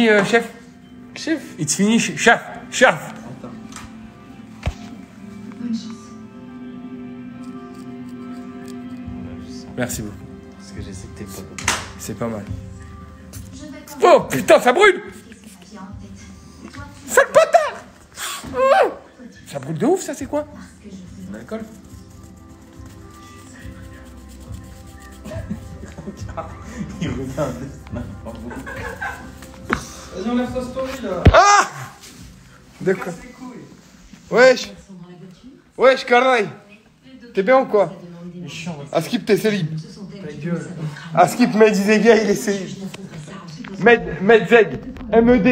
fini, chef? Chef. It's fini, chef. Chef. Attends. Bonne chance. Merci beaucoup. Parce que je sais que t'es pas bon. C'est pas mal. Je vais Oh putain, ça brûle! Qu'est-ce que ça vient en tête? Toi, Sale bâtard! Oh, ça brûle de ouf, ça, c'est quoi? parce que je fais L'alcool? Il regarde. Vas-y, enlève ta story là. Ah! De quoi? Casse les couilles. Wesh! dans la voiture. Wesh, Carnaï! T'es bien ou quoi? Ça demande des Il est chiant. Askip, t'es célib. Ce sont elles Ta qui gueule. nous savent. Askip, Med Izega, il est célib. Je n'affronterai ça ensuite aux Med Z. MED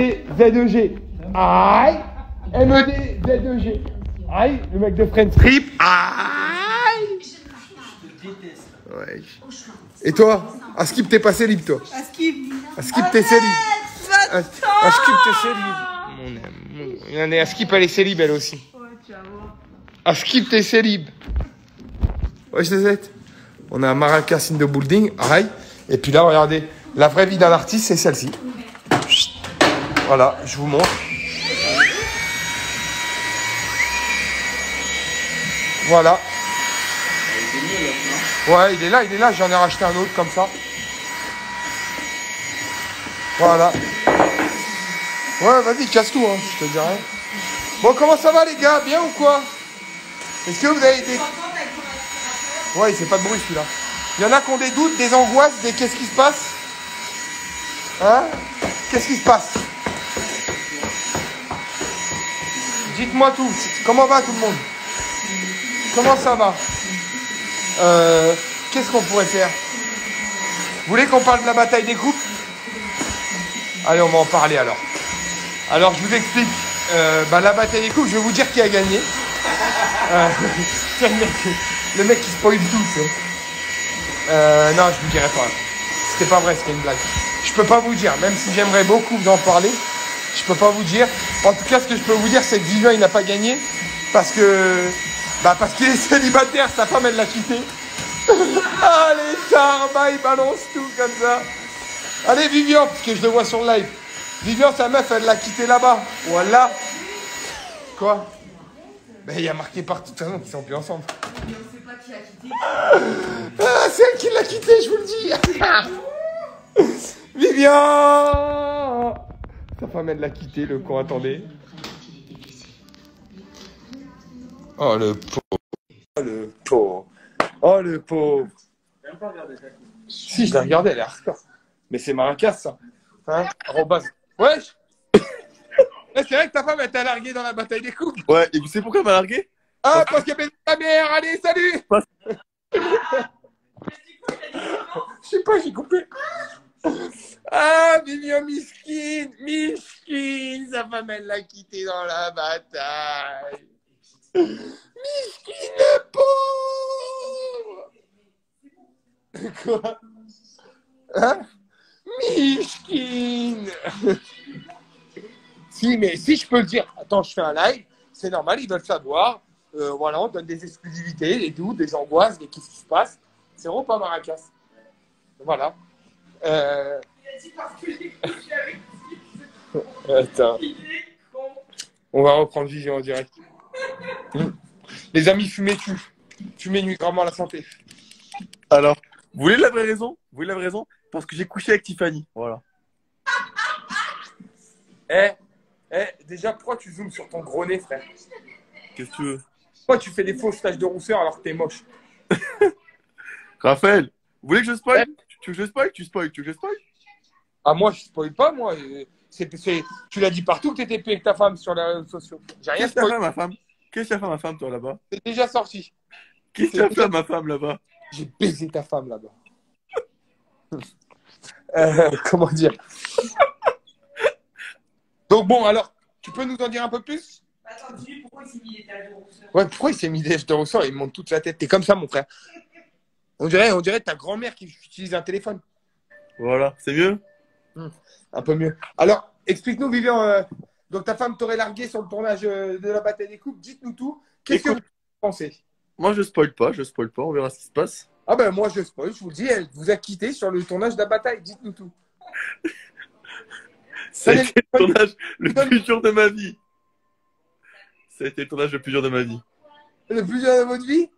ZEG. Aïe! MED ZEG. Aïe, le mec de Friends Trip. Aïe! Je te déteste. Wesh. Et toi? Askip, t'es pas célib, toi? Askip, t'es célib. Askip, t'es célib. Mon Askip, elle est célib, elle aussi. Askip, t'es célib. Wesh, c'est on a Maracas in the building. Aïe. Et puis là, regardez. La vraie vie d'un artiste, c'est celle-ci. Chut. Voilà, je vous montre. Voilà. Ouais, il est là, j'en ai racheté un autre comme ça. Voilà. Ouais, vas-y, casse tout, hein, je te dis rien. Bon, comment ça va les gars? Bien ou quoi? Est-ce que vous avez des... Ouais, c'est pas de bruit celui-là. Il y en a qui ont des doutes, des angoisses, des qu'est-ce qui se passe? Hein? Qu'est-ce qui se passe? Dites-moi tout. Comment va tout le monde? Comment ça va? Qu'est-ce qu'on pourrait faire? Vous voulez qu'on parle de la bataille des coupes? Allez, on va en parler alors. Alors, je vous explique. La bataille des coupes, je vais vous dire qui a gagné. C'est le mec qui spoil tout. Tu sais. Non, je vous dirai pas. C'était pas vrai, c'était une blague. Je peux pas vous dire, même si j'aimerais beaucoup vous en parler, je peux pas vous dire. En tout cas, ce que je peux vous dire, c'est que Vivien, il n'a pas gagné parce qu'il est célibataire, sa femme, elle l'a quitté. Allez, Tarba, il balance tout comme ça. Allez, Vivian, parce que je le vois sur le live. Vivian, sa meuf, elle l'a quitté là-bas. Voilà. Quoi? Ben, il y a marqué partout, de toute façon, qu'ils sont plus ensemble. Mais on sait pas qui a quitté. Ah, c'est elle qui l'a quitté, je vous le dis. Vivian! Sa femme, elle l'a quitté, le con, attendez. Oh, le pauvre. Oh, le pauvre. Oh, le pauvre. J'ai même pas regardé ça. Si, je l'ai regardé, elle est hardcore. Mais c'est Maracas, ça. Hein? Arrobase. Wesh! C'est vrai que ta femme, elle t'a largué dans la bataille des couples. Ouais, et vous savez pourquoi elle m'a largué? Ah, parce qu'il y avait ta mère. Allez, salut! Je sais pas, j'ai coupé. Ah, Vivian Miskin, Miskin, sa femme, elle l'a quitté dans la bataille. Miskin, le pauvre. Quoi? Hein? Miskin. Si, mais si je peux le dire. Attends, je fais un live, c'est normal, ils veulent savoir. Voilà, on donne des exclusivités, des doutes, des angoisses, des qu'est-ce qui se passe. C'est vraiment pas Maracas. Voilà. Il a dit parce que j'ai couché avec lui. Attends. Il est con. On va reprendre Vivian en direct. Les amis, fumer tue. Fumer nuit gravement à la santé. Alors, vous voulez la vraie raison? Vous voulez la vraie raison? Parce que j'ai couché avec Tiffany. Voilà. Déjà, pourquoi tu zoomes sur ton gros nez, frère? Qu'est-ce que tu veux? Pourquoi tu fais des fausses taches de rousseur alors que t'es moche? Raphaël, vous voulez que je spoil? Ouais. Tu veux que je spoil? Tu spoil? Tu veux que je spoil? Ah, moi, je spoil pas, moi. Tu l'as dit partout que t'étais payé avec ta femme sur les réseaux sociaux. J'ai rien Qu'est-ce que t'as fait spoilé. à ma femme? Qu'est-ce que t'as fait à ma femme, toi, là-bas? C'est déjà sorti. Qu'est-ce que t'as fait à ma femme, là-bas? J'ai baisé ta femme là-bas. Comment dire? Donc bon, alors, tu peux nous en dire un peu plus? Attends, dis-lui pourquoi il s'est mis des taches de rousseur. Ouais, pourquoi il s'est mis des lèvres de ressort? Il me monte toute la tête. T'es comme ça, mon frère. On dirait ta grand-mère qui utilise un téléphone. Voilà, c'est mieux? Un peu mieux. Alors, explique-nous, Vivian. Donc, ta femme t'aurait largué sur le tournage de la bataille des coupes. Dites-nous tout. Qu'est-ce que vous pensez? Moi, je spoil pas, on verra ce qui se passe. Ah ben, moi, je spoil. Je vous le dis, elle vous a quitté sur le tournage de la bataille. Dites-nous tout. Ça a été le tournage le plus dur de ma vie. Ça a été le tournage le plus dur de ma vie. Le plus dur de votre vie?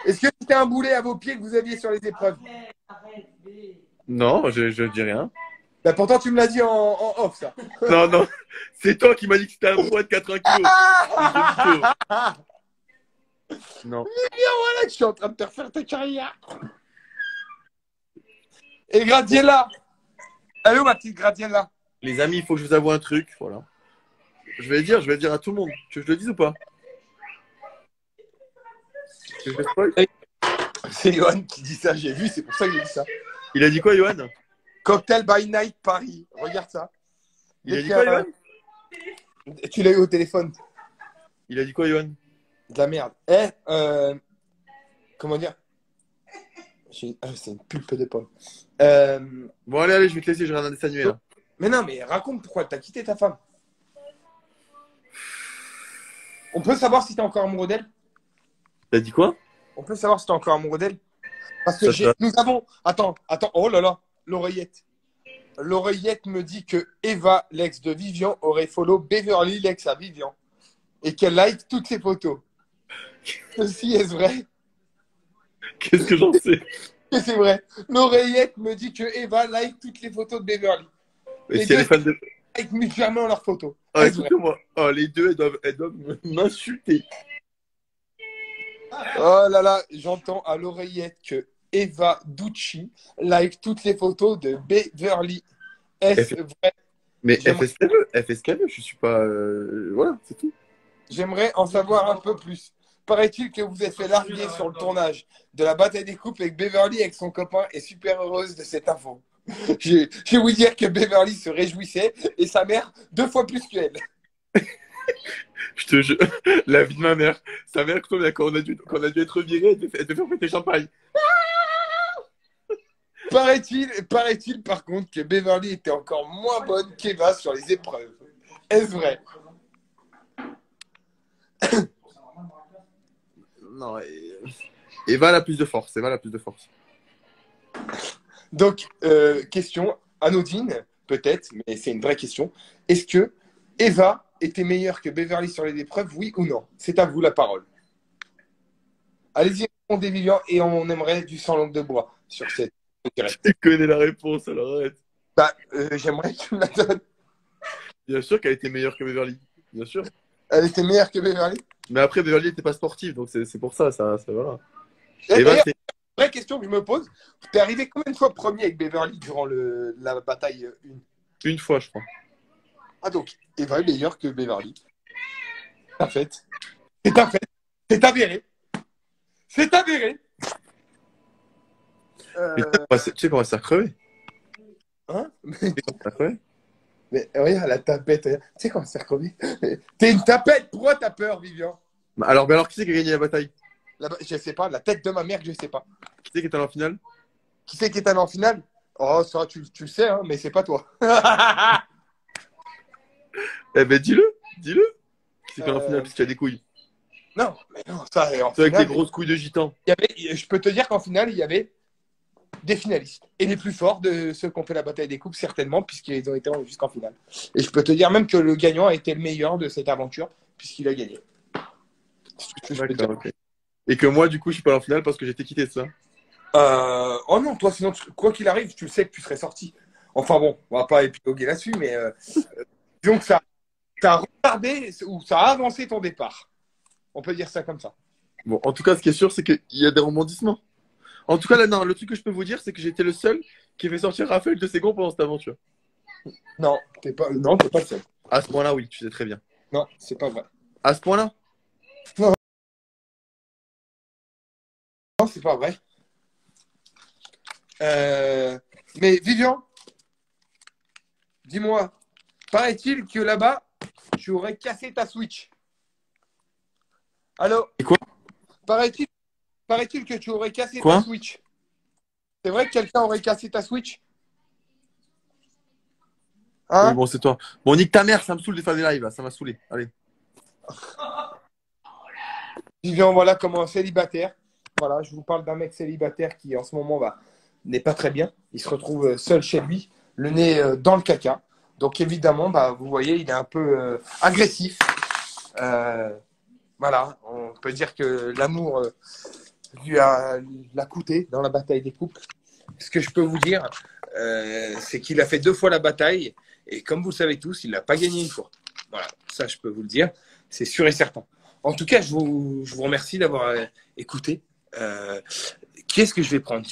Est-ce que c'était un boulet à vos pieds que vous aviez sur les épreuves? Non, je dis rien. Bah, pourtant, tu me l'as dit en off, ça. Non, non. C'est toi qui m'as dit que c'était un poids de 80 kilos. Non. Voilà, je suis en train de te refaire ta carrière. Et Gradiella. Allô, ma petite Gradiella. Les amis, il faut que je vous avoue un truc. Voilà. Je vais le dire à tout le monde. Tu veux que je le dise ou pas? Tu veux que je le spoil? C'est Johan qui dit ça, j'ai vu, c'est pour ça que j'ai dit ça. Il a dit quoi, Johan? Cocktail by Night Paris. Regarde ça. Il a dit quoi, Johan? Tu l'as eu au téléphone. Il a dit quoi, Johan? De la merde. Comment dire? C'est une pulpe de pomme. Bon, allez, je vais te laisser, je regarde un dessin animé, là. Mais non, mais raconte pourquoi t'as quitté ta femme. On peut savoir si t'es encore amoureux d'elle? T'as dit quoi? On peut savoir si t'es encore amoureux d'elle? Parce que nous avons... Attends, oh là là, l'oreillette. L'oreillette me dit que Eva, l'ex de Vivian, aurait follow Beverly, l'ex à Vivian. Et qu'elle like toutes ses photos. Ceci est vrai? Qu'est-ce que j'en sais? Que c'est vrai. L'oreillette me dit que Eva like toutes les photos de Beverly. Mais si elle est fan de... Like mutuellement leurs photos. Oh, écoute-moi. Oh, les deux, elles doivent m'insulter. Oh là là, j'entends à l'oreillette que Eva Ducci like toutes les photos de Beverly. Est-ce vrai? Mais elle fait ce qu'elle veut. Elle fait ce qu'elle veut. Je suis pas... Voilà, c'est tout. J'aimerais en savoir un peu plus. Paraît-il que vous êtes fait larguer sur le tournage de la bataille des couples avec Beverly avec son copain est super heureuse de cette info. Je vais vous dire que Beverly se réjouissait et sa mère 2 fois plus qu'elle. Je te jure, la vie de ma mère. Sa mère, quand on a dû être viré, elle te fait péter champagne. Paraît-il par contre que Beverly était encore moins bonne qu'Eva sur les épreuves. Est-ce vrai? Non, Eva a plus de force. Eva a plus de force. Donc, question anodine, peut-être, mais c'est une vraie question. Est-ce que Eva était meilleure que Beverly sur les épreuves, oui ou non? C'est à vous la parole. Allez-y, répondez Vivian, et on aimerait du sans langue de bois sur cette direct. Tu connais la réponse, alors arrête. Bah, j'aimerais que tu me la donnes. Bien sûr qu'elle était meilleure que Beverly. Bien sûr. Elle était meilleure que Beverly? Mais après, Beverly n'était pas sportive, donc c'est pour ça, voilà. Et Eva, d'ailleurs, vraie question que je me pose, t'es arrivé combien de fois premier avec Beverly durant la bataille 1? une fois, je crois. Ah donc, Eva est meilleure que Beverly. C'est un fait. C'est un fait. C'est avéré. C'est avéré. Mais tu sais comment elle s'est recrevée? Hein? Mais Mais regarde la tapette. Tu sais comment c'est recrevé? T'es une tapette. Pourquoi t'as peur, Vivian? alors, qui c'est qui a gagné la bataille? Je sais pas. La tête de ma mère, je sais pas. Qui c'est qui est allé en finale? Qui c'est qui est allé en finale? Oh, ça, tu le sais, hein, mais c'est pas toi. Eh ben, dis-le. Qui c'est qui est allé en finale parce qu'il y a des couilles? Non, mais non, ça. En C'est avec finale, des grosses couilles de gitan. je peux te dire qu'en finale, il y avait des finalistes. Et les plus forts de ceux qui ont fait la bataille des coupes, certainement, puisqu'ils ont été jusqu'en finale. Et je peux te dire même que le gagnant a été le meilleur de cette aventure, puisqu'il a gagné. D'accord, ok. Et que moi, du coup, je suis pas allé en finale parce que j'ai été quitté de ça. Oh non, toi, sinon, quoi qu'il arrive, tu le sais que tu serais sorti. Enfin bon, on va pas épiloguer là-dessus, mais disons que ça a retardé ou ça a avancé ton départ. On peut dire ça comme ça. Bon, en tout cas, ce qui est sûr, c'est qu'il y a des rebondissements. En tout cas, là, non, le truc que je peux vous dire, c'est que j'ai été le seul qui fait sortir Raphaël de Ségon pendant cette aventure. Non, t'es pas le seul. À ce point-là, oui, tu sais très bien. Non, c'est pas vrai. À ce point-là? Non, c'est pas vrai. Mais Vivian, dis-moi, paraît-il que là-bas, tu aurais cassé ta Switch. Allô? Et quoi? Paraît-il que tu aurais cassé Quoi? ta Switch. C'est vrai que quelqu'un aurait cassé ta Switch? Hein? Oui, bon, c'est toi. Bon, nique ta mère, ça me saoule de faire des lives, là. Ça m'a saoulé. Allez. Vivian, voilà comment un célibataire. Voilà, je vous parle d'un mec célibataire qui, en ce moment, n'est pas très bien. Il se retrouve seul chez lui, le nez dans le caca. Donc évidemment, bah, vous voyez, il est un peu agressif. Voilà, on peut dire que l'amour l'a coûté dans la bataille des couples. Ce que je peux vous dire, c'est qu'il a fait 2 fois la bataille. Et comme vous le savez tous, il n'a pas gagné une fois. Voilà, ça je peux vous le dire. C'est sûr et certain. En tout cas, je vous remercie d'avoir écouté. Qui est-ce que je vais prendre?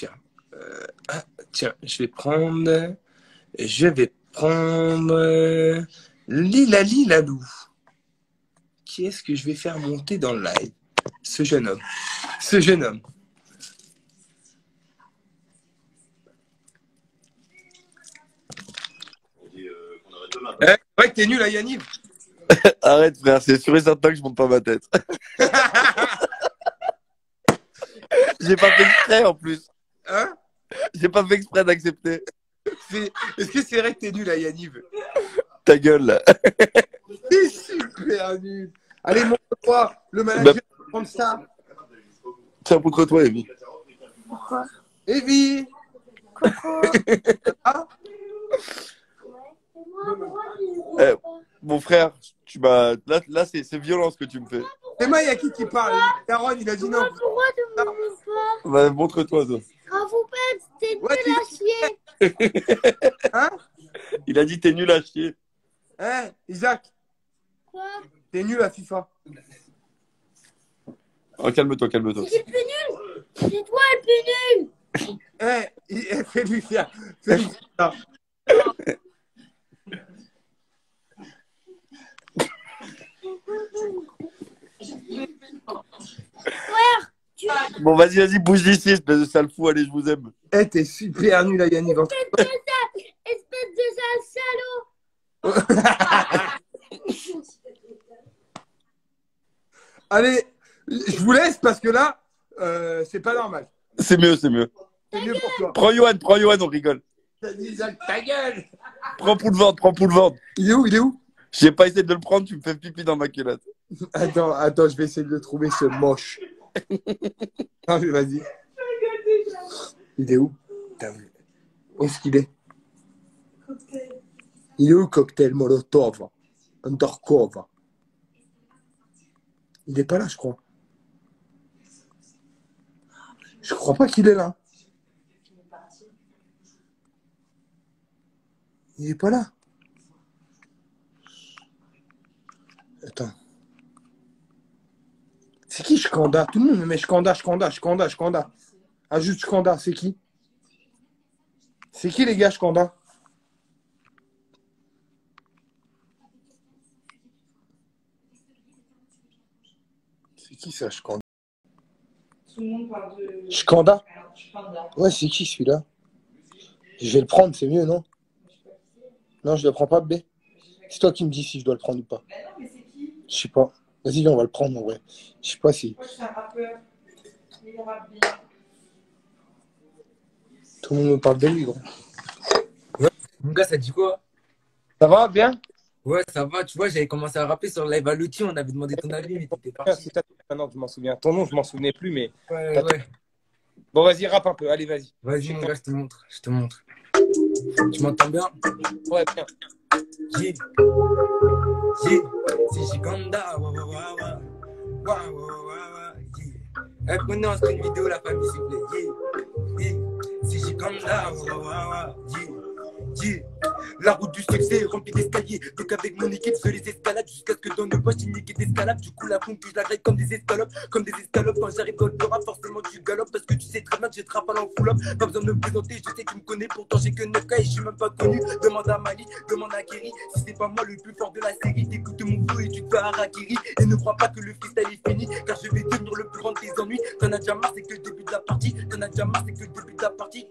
Tiens, je vais prendre Lila Lou. Qui est-ce que je vais faire monter dans le live? Ce jeune homme. C'est vrai que t'es nul à Yanniv. Arrête, frère, c'est sûr et certain que je monte pas ma tête. J'ai pas fait exprès en plus. Hein? J'ai pas fait exprès d'accepter. Est-ce que c'est vrai que t'es nul à Yanniv? Ta gueule, là. T'es super nul. Allez, montre-toi. Le manager va prendre ça. Tiens, contre toi, Evie. Pourquoi? Evie. Ah, Mon frère, tu m'as. Là c'est violent ce que tu me fais. c'est moi, il y a qui parle? Caron, il a dit non. Pourquoi tu me montres pas? Bah, montre-toi, toi. Bravo, Pet, t'es Ouais, nul à chier. Hein? Il a dit t'es nul à chier. Hein, Isaac, Quoi? t'es nul à FIFA. Oh, calme-toi, calme-toi. C'est le plus nul. C'est toi le plus nul. Hein, fais-lui faire. Fais-lui faire ça. Bon, vas-y, bouge d'ici, espèce de sale fou. Allez, je vous aime. T'es super nul à Yanniv. Espèce de sale salaud. Allez, je vous laisse parce que là, c'est pas normal. C'est mieux, c'est mieux. C'est mieux pour toi. Prends Johan, on rigole. T'as dit Isaac, ta gueule. Prends Poulvord. Il est où? J'ai pas essayé de le prendre, tu me fais pipi dans ma culotte. Attends, je vais essayer de le trouver, ce moche. Non, mais vas-y. Il est où? Où est-ce qu'il est? Il est où, cocktail Molotov? Undercover. Il est pas là, je crois. Je crois pas qu'il est là. Il est pas là. Attends. C'est qui Shkanda? Tout le monde me met Shkanda. Ajoute Shkanda, c'est qui? C'est qui les gars Shkanda? C'est qui ça Shkanda? Tout le monde parle de. Shkanda? Shkanda. Ouais, c'est qui celui-là? Je vais le prendre, c'est mieux, non? Non, je le prends pas, B. C'est toi qui me dis si je dois le prendre ou pas. Mais non, mais c'est qui? Je sais pas. Vas-y, on va le prendre en vrai. Je sais pas si. Moi, je suis un rappeur. Il rappe bien. Tout le monde me parle de lui, gros. Mon gars, ça dit quoi? Ça va, bien? Ouais, ça va. Tu vois, j'avais commencé à rapper sur Live à l'outil. On avait demandé ton avis, mais t'étais parti. Maintenant, je m'en souviens. Ton nom, je m'en souvenais plus, mais. Ouais. Bon, vas-y, rappe un peu. Allez, vas-y. Vas-y, mon gars, je te montre. Tu m'entends bien? Ouais, bien. Yeah. C'est Giganda. Yeah. Prenez en screen vidéo la famille, s'il vous plaît. Yeah. C'est Giganda. Yeah. La route du succès est remplie d'escaliers. Donc avec mon équipe, je les escalade jusqu'à ce que dans nos poches, il n'y ait que d'escalade. Du coup, la pompe, je la grille comme des escalopes. Quand j'arrive dans le rap, forcément tu galopes. Parce que tu sais très bien que j'ai trappé en full up. Pas besoin de me présenter, je sais que tu me connais. Pourtant, j'ai que 9K et je suis même pas connu. Demande à Mali, demande à Kerry. Si c'est pas moi le plus fort de la série, t'écoutes mon flow et tu te fais harakiri. Et ne crois pas que le freestyle est fini, car je vais devenir le plus grand de tes ennuis. T'en as déjà marre, c'est que le début de la partie.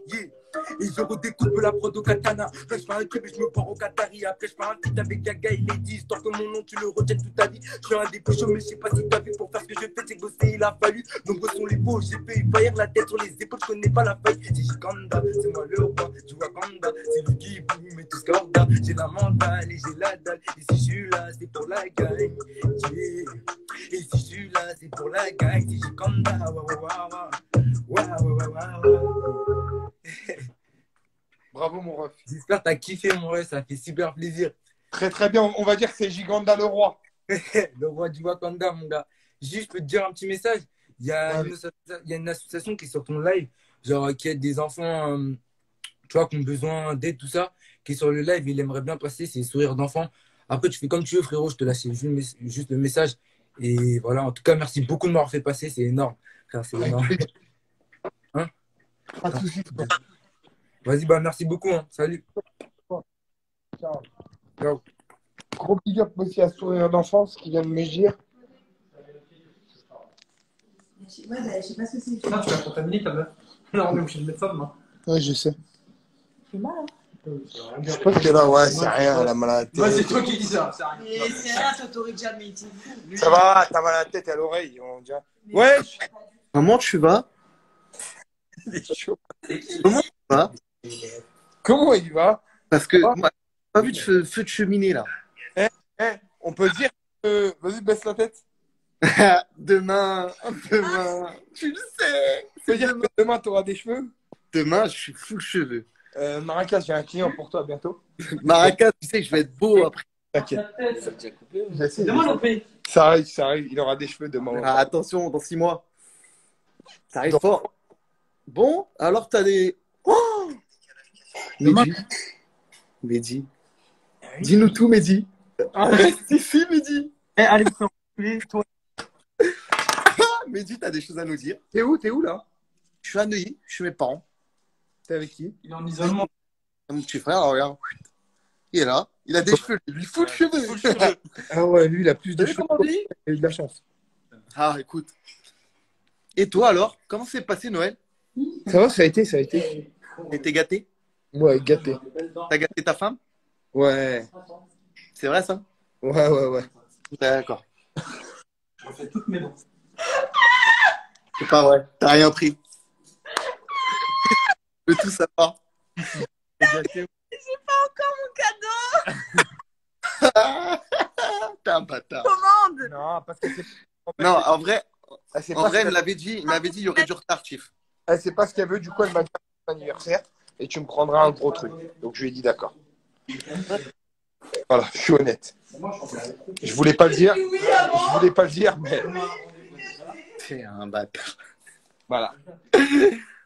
Yeah. Et je redécoupe la prod au katana. Là, je fais un clip et je me pars au Qatari. Après, je fais un feat avec Gaga et Lady. Histoire que mon nom, tu le retiennes toute ta vie. Je suis un des plus chauds, mais je sais pas si t'as vu. Pour faire ce que je fais, c'est bosser, il a fallu. Nombreux sont les beaux, j'ai fait faillir la tête sur les épaules. Je connais pas la faille. C'est Giganda, c'est moi le roi. Tu vois Kanda, c'est lui qui boum et tout ce corda. J'ai la mentale et j'ai la dalle. Et si je suis là, c'est pour la gagne. Yeah. Et si je suis là, c'est pour la gagne. C'est Giganda, Bravo. Bravo, mon ref. J'espère que t'as kiffé, mon ref. Ça fait super plaisir. Très, très bien. On va dire que c'est Giganda le roi. Le roi du Wakanda, mon gars. Juste, je peux te dire un petit message. Il y a, Ouais. il y a une association qui est sur ton live, genre qui aide des enfants, tu vois, qui ont besoin d'aide, tout ça, qui est sur le live. Il aimerait bien passer ses sourires d'enfant. Après, tu fais comme tu veux, frérot. Je te lâche juste le message. Et voilà, en tout cas, merci beaucoup de m'avoir fait passer. C'est énorme. Frère, c'est énorme. Hein? Pas de soucis. Vas-y, bah, merci beaucoup. Hein. Salut. Ciao. Ciao. Gros big up aussi à Sourire d'enfance qui vient de me dire. Ouais, bah, je sais pas ce que c'est. Non, tu vas contaminer ta meuf. Non, on est chez le médecin demain. Ouais, je sais. C'est mal, hein. Je sais pas ce qu'elle a, ouais, c'est rien, elle a mal à la tête. Ouais, c'est toi qui dis ça, c'est rien. Mais c'est rien, toi, t'aurais déjà mais t'es fou. Ça va, t'as mal à la tête et à l'oreille, on dirait. Ouais, Comment tu vas? il est chaud. Comment tu vas? Comment il va? Parce que Ah. moi, j'ai pas vu de feu de cheminée là. On peut dire que. Vas-y, baisse la tête. Demain, tu le sais. On peut dire que demain, t'auras des cheveux. Demain, je suis full cheveux. Maracas, j'ai un client pour toi bientôt. Maracas, tu sais que je vais être beau après. T'inquiète. J'essaie. Demande au pays. Ça arrive, il aura des cheveux demain. Ah, attention, dans 6 mois. Ça arrive fort. Bon, alors t'as des. Oh Mehdi. Mehdi. Dis-nous tout, Mehdi. Reste ici, Mehdi. Eh, allez, vous faire toi. Ah, Mehdi, t'as des choses à nous dire. T'es où là? Je suis à Neuilly, je suis mes parents. T'es avec qui? Il est en isolement. Mon petit frère, alors, regarde. Il est là. Il a des cheveux. Lui, full cheveux. Ah ouais, lui, il a plus de T'as vu cheveux. comment on dit? Il a eu de la chance. Ah, écoute. Et toi, alors? Comment s'est passé Noël? Ça va, ça a été. T'es gâté? Ouais, gâté. T'as gâté ta femme? Ouais. C'est vrai, ça? Ouais. D'accord. Je refais toutes mes dents. C'est pas vrai. T'as rien pris. Je veux tout savoir. Gâté. T'es un bâtard. Non, parce que c'est. Non, en vrai, C'est en pas vrai, ce il m'avait dit, il y aurait du retard, Chief. elle sait pas ce qu'elle veut, du coup, elle m'a dit ton anniversaire et tu me prendras un gros truc. Donc, je lui ai dit d'accord. Voilà, je suis honnête. Je voulais pas le dire, mais T'es un bâtard. voilà.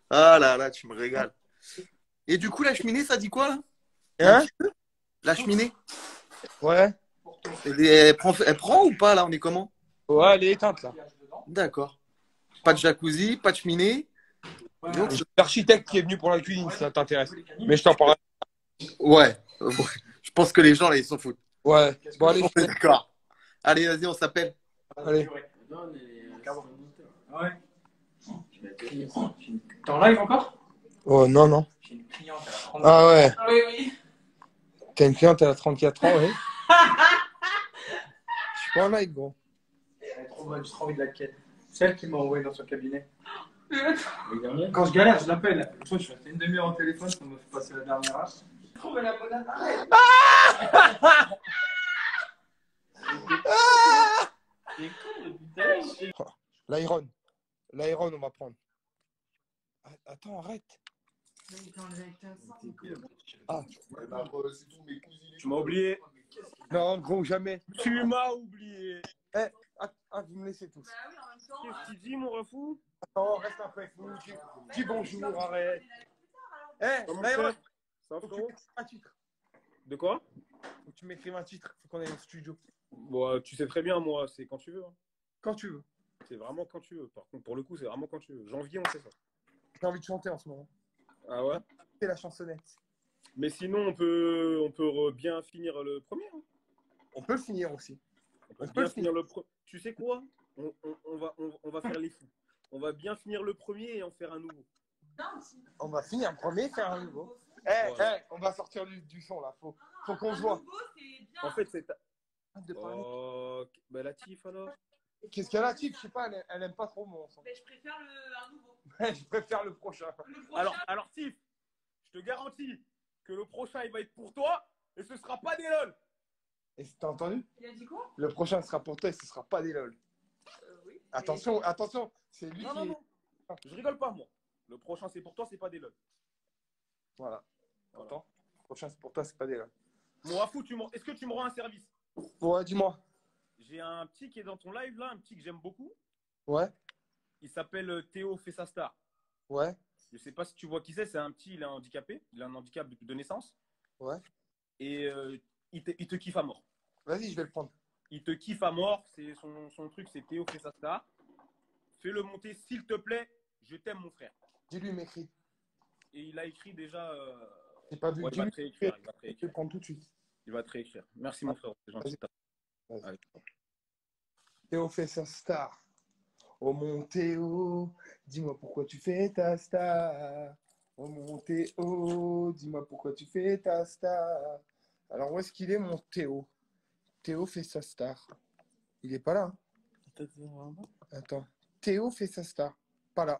Ah là là, tu me régales. Et du coup, la cheminée, ça dit quoi, là? Hein? La cheminée? Ouais. Elle prend ou pas, là? On est comment? Ouais, elle est éteinte, là. D'accord. Pas de jacuzzi, pas de cheminée. Donc, J'ai l'architecte qui est venu pour la cuisine, si ça t'intéresse. Mais je t'en parlerai. ouais. Je pense que les gens, là, ils s'en foutent. Ouais. Bon, allez, On est d'accord. Allez, vas-y, on s'appelle. allez. Ouais. T'es en live encore? Oh, non. J'ai une cliente à 30. Ah ouais. Oui. T'as une cliente, elle a 34 ans, ouais. Je suis pas en live, gros. Elle est trop bonne, j'ai trop envie de la quête. C'est elle qui m'a envoyé dans son cabinet. Quand je galère, je l'appelle. Je suis resté une demi-heure au téléphone, ça m'a fait passer la dernière heure. Trouve la bonne adresse. L'Iron, on va prendre. Attends, arrête. Ah, Tu m'as oublié. non, gros, jamais. Tu m'as oublié. Vous me laissez tous. Qu'est-ce que tu dis, mon refou? Attends, reste un peu avec nous. Dis bonjour, arrête. Comment L'Iron, faire? Ça va, faut que tu frérot? m'écrives un titre. De quoi? Faut que tu m'écrives un titre. Faut qu'on aille au studio. Bon, tu sais très bien, moi, c'est quand tu veux. Hein. Quand tu veux. C'est vraiment quand tu veux. Par contre, pour le coup, c'est vraiment quand tu veux. Janvier, on sait ça. J'ai envie de chanter en ce moment. Ah ouais? C'est la chansonnette. Mais sinon, on peut bien finir le premier. Hein. On peut le finir aussi. On peut On peut bien le finir le premier. Tu sais quoi? On va faire les fous. On va bien finir le premier et en faire un nouveau. On va finir un premier, faire un nouveau. On va sortir du son là. Faut qu'on se voit. En fait, c'est... De parler. Oh, bah la Tif alors? Qu'est-ce qu'elle a, Tip? Je sais pas, elle aime pas trop mon son. Mais je préfère un nouveau. Je préfère le prochain. Alors Tif, je te garantis que le prochain, il va être pour toi et ce sera pas des lol. Et t'as entendu? Il a dit quoi? Le prochain sera pour toi et ce sera pas des lol. Oui. Attention, c'est lui Non, qui. non. Je rigole pas, moi. Le prochain, c'est pour toi, c'est pas des lol. Voilà. Attends. Prochain, c'est pour toi, c'est pas des là. Mon Rafou, est-ce que tu me rends un service? Ouais, dis-moi. J'ai un petit qui est dans ton live là, un petit que j'aime beaucoup. Ouais, Il s'appelle Théo fait sa star. ouais, Je sais pas si tu vois qui c'est un petit, il est handicapé. Il a un handicap de naissance. ouais. Et il te kiffe à mort. Vas-y, je vais le prendre. Il te kiffe à mort. C'est son truc, c'est Théo fait sa star. Fais-le monter, s'il te plaît. Je t'aime, mon frère. Dis-lui, il m'écrit. Et il a écrit déjà. J'ai pas vu. Ouais, il va te Dis-lui. réécrire. Je vais le prendre tout de suite. Il va te réécrire. Merci, mon frère. C'est gentil. Vas-y. Allez. Théo fait sa star. Oh mon Théo, dis-moi pourquoi tu fais ta star. Oh mon Théo, dis-moi pourquoi tu fais ta star. Alors où est-ce qu'il est mon Théo? Théo fait sa star. Il est pas là. Hein. Attends. Théo fait sa star. Pas là.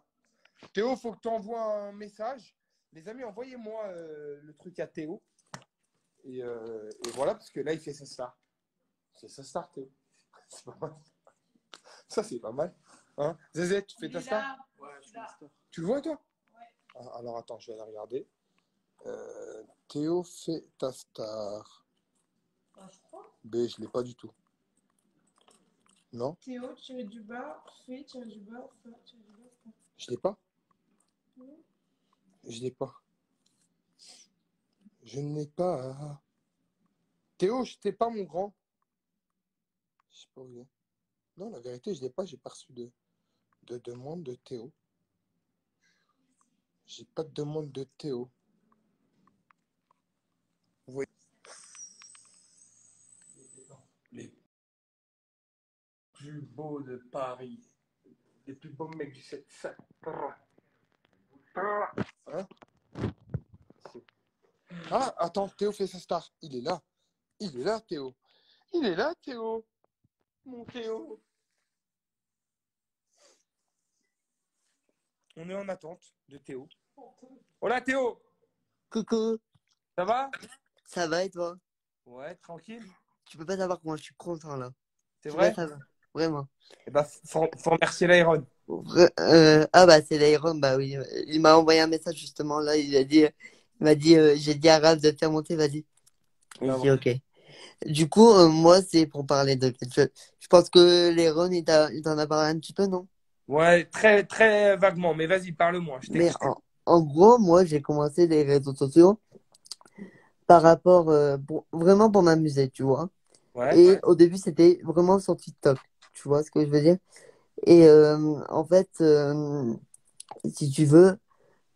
Théo, faut que tu envoies un message. Les amis, envoyez-moi le truc à Théo. Et voilà, parce que là, il fait sa star. C'est sa star, Théo. C'est pas mal. Ça, c'est pas mal. Hein? Zézé, tu fais ta star? Ouais, je suis une star. Tu le vois, toi? Ouais. Ah, alors, attends, je vais aller regarder. Théo fait ta star. Ah, je crois. B, je l'ai pas du tout. Non, Théo, tiré du bas, fait, tiré du bas, fait, tiré du bas. Fait. je l'ai pas. Non. Je l'ai pas. Je n'ai pas. Théo, je t'ai pas, mon grand. Je sais pas où il est. Non, la vérité, je l'ai pas. J'ai pas reçu de demande de Théo. J'ai pas de demande de Théo. Vous voyez les plus beaux de Paris. Les plus beaux mecs du 7-7. Hein? Ah, attends, Théo fait sa star. Il est là. Il est là, Théo. Il est là, Théo. Mon Théo. On est en attente de Théo. Hola, Théo. Coucou, Ça va? ça va et toi? Ouais, tranquille. Tu peux pas savoir comment je suis content là. C'est Tu vrai? vas savoir, vraiment. Eh ben, faut remercier l'Iron. Ah bah c'est Dairon, bah oui. Il m'a envoyé un message justement là, il m'a dit, j'ai dit à Raph de faire monter, vas-y. Et Ah j'ai dit ok. Du coup, moi c'est pour parler de quelque chose. Je pense que l'Iron, il t'en a parlé un petit peu, non? Ouais, très, très vaguement. Mais vas-y, parle-moi. Je Mais t'écoute. en gros, moi j'ai commencé les réseaux sociaux par rapport, vraiment pour m'amuser, tu vois. Ouais. Et au début, c'était vraiment sur TikTok. Tu vois ce que je veux dire? Et en fait, si tu veux,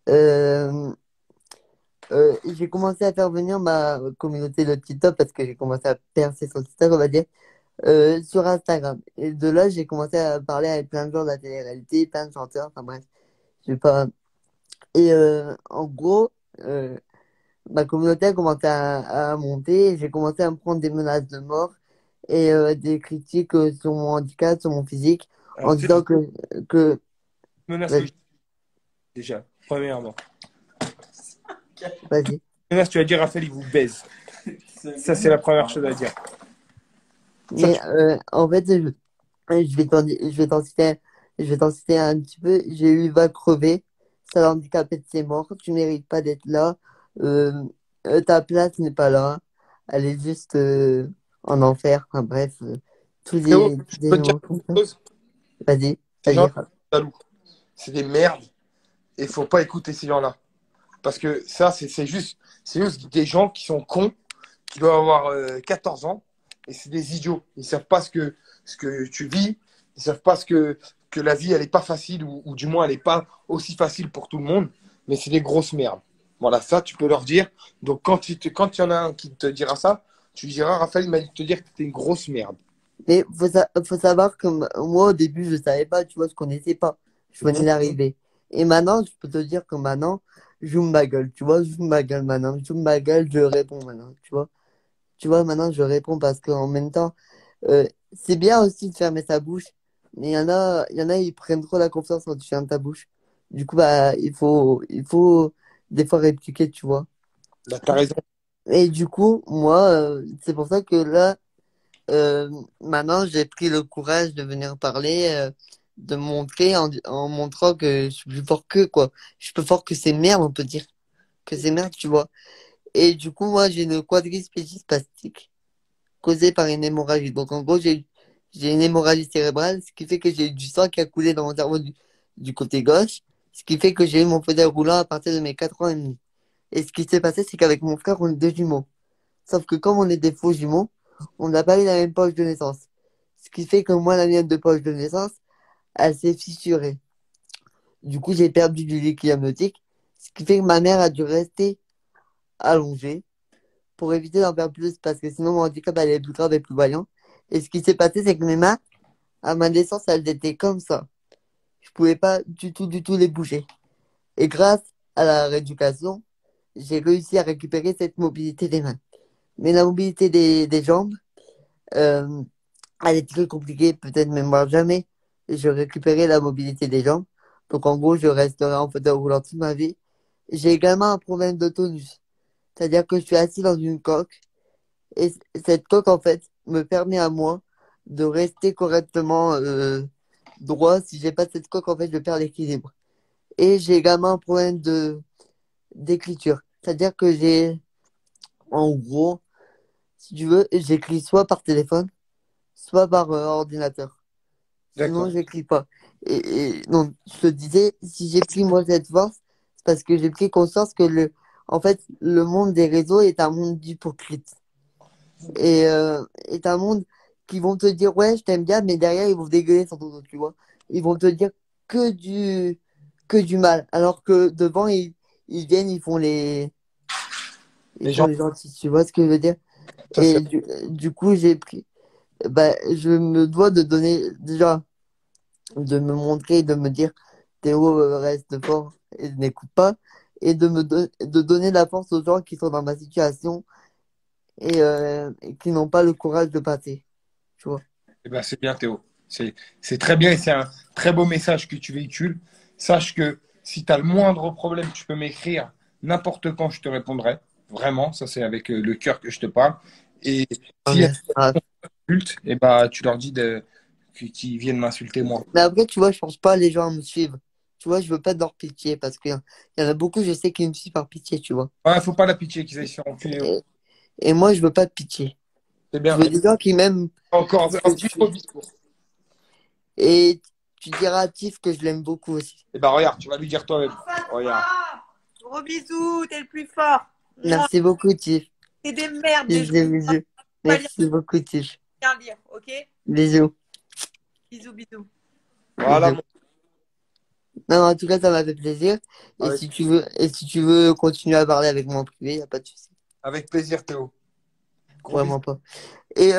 euh, j'ai commencé à faire venir ma communauté de TikTok parce que j'ai commencé à percer sur TikTok, on va dire, sur Instagram. Et de là, j'ai commencé à parler avec plein de gens de la télé-réalité, plein de chanteurs, enfin bref, je sais pas. Et en gros, ma communauté a commencé à monter et j'ai commencé à me prendre des menaces de mort et des critiques sur mon handicap, sur mon physique, en Alors, tu disant que menaces vas-y, déjà, premièrement. vas-y. Menace, tu vas dire Raphaël, il vous baise. Ça, c'est la première chose à dire. Ça, Mais en fait, je vais t'en citer un petit peu. J'ai eu va crever, ça l'a handicapé de ses morts. Tu mérites pas d'être là. Euh, ta place n'est pas là. Elle est juste en enfer. Enfin bref, Théo, tous je des peux te dire gens comme ça. une chose. Vas-y, Ces vas-y. gens, jaloux. C'est des merdes. Et il faut pas écouter ces gens-là. Parce que ça, c'est juste des gens qui sont cons, qui doivent avoir 14 ans. Et c'est des idiots. Ils savent pas ce que tu vis. Ils savent pas que la vie, elle est pas facile, ou du moins, elle est pas aussi facile pour tout le monde. Mais c'est des grosses merdes. Voilà, ça, tu peux leur dire. Donc, quand il y en a un qui te dira ça, tu lui diras, Raphaël m'a dit de te dire que t'es une grosse merde. Mais faut savoir que moi, au début, je savais pas, tu vois, je connaissais pas. Je venais d'arriver. Et maintenant, je peux te dire que maintenant, j'ouvre ma gueule, tu vois, j'ouvre ma gueule maintenant. J'ouvre ma gueule, je réponds maintenant, tu vois. Tu vois, maintenant, je réponds parce qu'en même temps, c'est bien aussi de fermer sa bouche. Mais il y en a, ils prennent trop la confiance quand tu fermes ta bouche. Du coup, bah, il faut des fois répliquer, tu vois. Bah, t'as raison. Et du coup, moi, c'est pour ça que là, maintenant, j'ai pris le courage de venir parler, de montrer en montrant que je suis plus fort qu'eux, quoi. Je suis plus fort que ces merdes, on peut dire. Que ces merdes, tu vois. Et du coup, moi, j'ai une quadrisplégie spastique causée par une hémorragie. Donc, en gros, j'ai une hémorragie cérébrale, ce qui fait que j'ai eu du sang qui a coulé dans mon cerveau du côté gauche, ce qui fait que j'ai eu mon fauteuil roulant à partir de mes 4 ans et demi. Et ce qui s'est passé, c'est qu'avec mon frère, on est deux jumeaux. Sauf que comme on est des faux jumeaux, on n'a pas eu la même poche de naissance. Ce qui fait que moi, la mienne de poche de naissance, elle s'est fissurée. Du coup, j'ai perdu du liquide amniotique, ce qui fait que ma mère a dû rester allongée pour éviter d'en perdre plus, parce que sinon mon handicap allait être plus grave et plus voyant. Et ce qui s'est passé, c'est que mes mains, à ma naissance, elles étaient comme ça. Je pouvais pas du tout les bouger. Et grâce à la rééducation, j'ai réussi à récupérer cette mobilité des mains. Mais la mobilité des jambes, euh, elle est très compliquée, peut-être même moi jamais. Je récupérais la mobilité des jambes. Donc en gros, je resterai en fauteuil roulant toute ma vie. J'ai également un problème de tonus. C'est-à-dire que je suis assis dans une coque et cette coque, en fait, me permet à moi de rester correctement droit. Si j'ai pas cette coque, en fait, je perds l'équilibre. Et j'ai également un problème d'écriture. C'est-à-dire que en gros, si tu veux, j'écris soit par téléphone, soit par ordinateur. D'accord. Sinon, j'écris pas. Donc, je te disais, si j'ai pris moi cette force, c'est parce que j'ai pris conscience que en fait, le monde des réseaux est un monde d'hypocrites. Et est un monde qui vont te dire, ouais, je t'aime bien, mais derrière, ils vont dégueuler sur ton dos, tu vois. Ils vont te dire que du mal. Alors que devant, ils viennent, ils font Les gens. les gentils, tu vois ce que je veux dire? Ça, Et c'est- du coup, j'ai pris, bah, je me dois de donner, déjà, de me montrer et de me dire, Théo, reste fort et n'écoute pas. Et de donner la force aux gens qui sont dans ma situation et qui n'ont pas le courage de passer. Tu vois. Eh ben, c'est bien, Théo. C'est très bien et c'est un très beau message que tu véhicules. Sache que si tu as le moindre problème, tu peux m'écrire n'importe quand, je te répondrai. Vraiment, ça c'est avec le cœur que je te parle. Et s'il y a des Ah. adultes, eh ben, tu leur dis qu'ils viennent m'insulter moi. Mais après, tu vois, je pense pas les gens me suivent. Tu vois, je veux pas de leur pitié parce qu'il y en a beaucoup, je sais, qui me suivent par pitié, tu vois. Ouais, faut pas la pitié qu'ils aillent se faire enculer. Et moi, je veux pas de pitié. C'est Je bien. veux des gens qui m'aiment. Encore parce un que petit je beau suis. discours. Et tu diras à Tiff que je l'aime beaucoup aussi. Eh ben, regarde, tu vas lui dire toi-même. Regarde. Gros bisous, t'es le plus fort. Merci beaucoup, Tiff. T'es des merdes, des Bisous, bisous. Merci beaucoup, Tiff. bien lire, ok? Bisous. Bisous, bisous. Voilà. Bisous. Non, en tout cas, ça m'a fait plaisir. Et Avec- si tu veux continuer à parler avec moi en privé, il n'y a pas de souci. Avec plaisir, Théo. Gros Vraiment pas. Et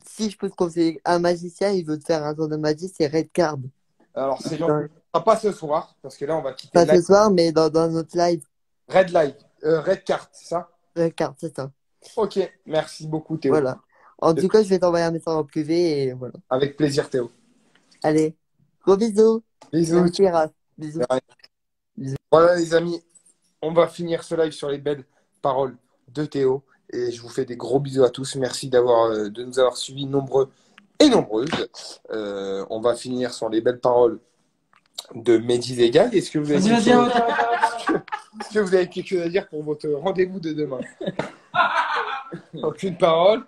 si je peux te conseiller, un magicien, il veut te faire un tour de magie, c'est Red Card. Alors, c'est gentil. Pas ce soir, parce que là, on va quitter Pas le live. ce soir, mais dans notre live. Red Live, Red Card, c'est ça? Red Card, c'est ça. Ok, merci beaucoup, Théo. Voilà. En tout cas, je vais t'envoyer un message en privé et voilà. Avec plaisir, Théo. Allez, gros bisous. Bisous. Merci, Raph. Bisous. Voilà, les amis, on va finir ce live sur les belles paroles de Théo. Et je vous fais des gros bisous à tous. Merci de nous avoir suivis nombreux et nombreuses. On va finir sur les belles paroles de Mehdi Légal. Est-ce que vous avez est-ce que vous avez quelque chose à dire pour votre rendez-vous de demain? Aucune parole.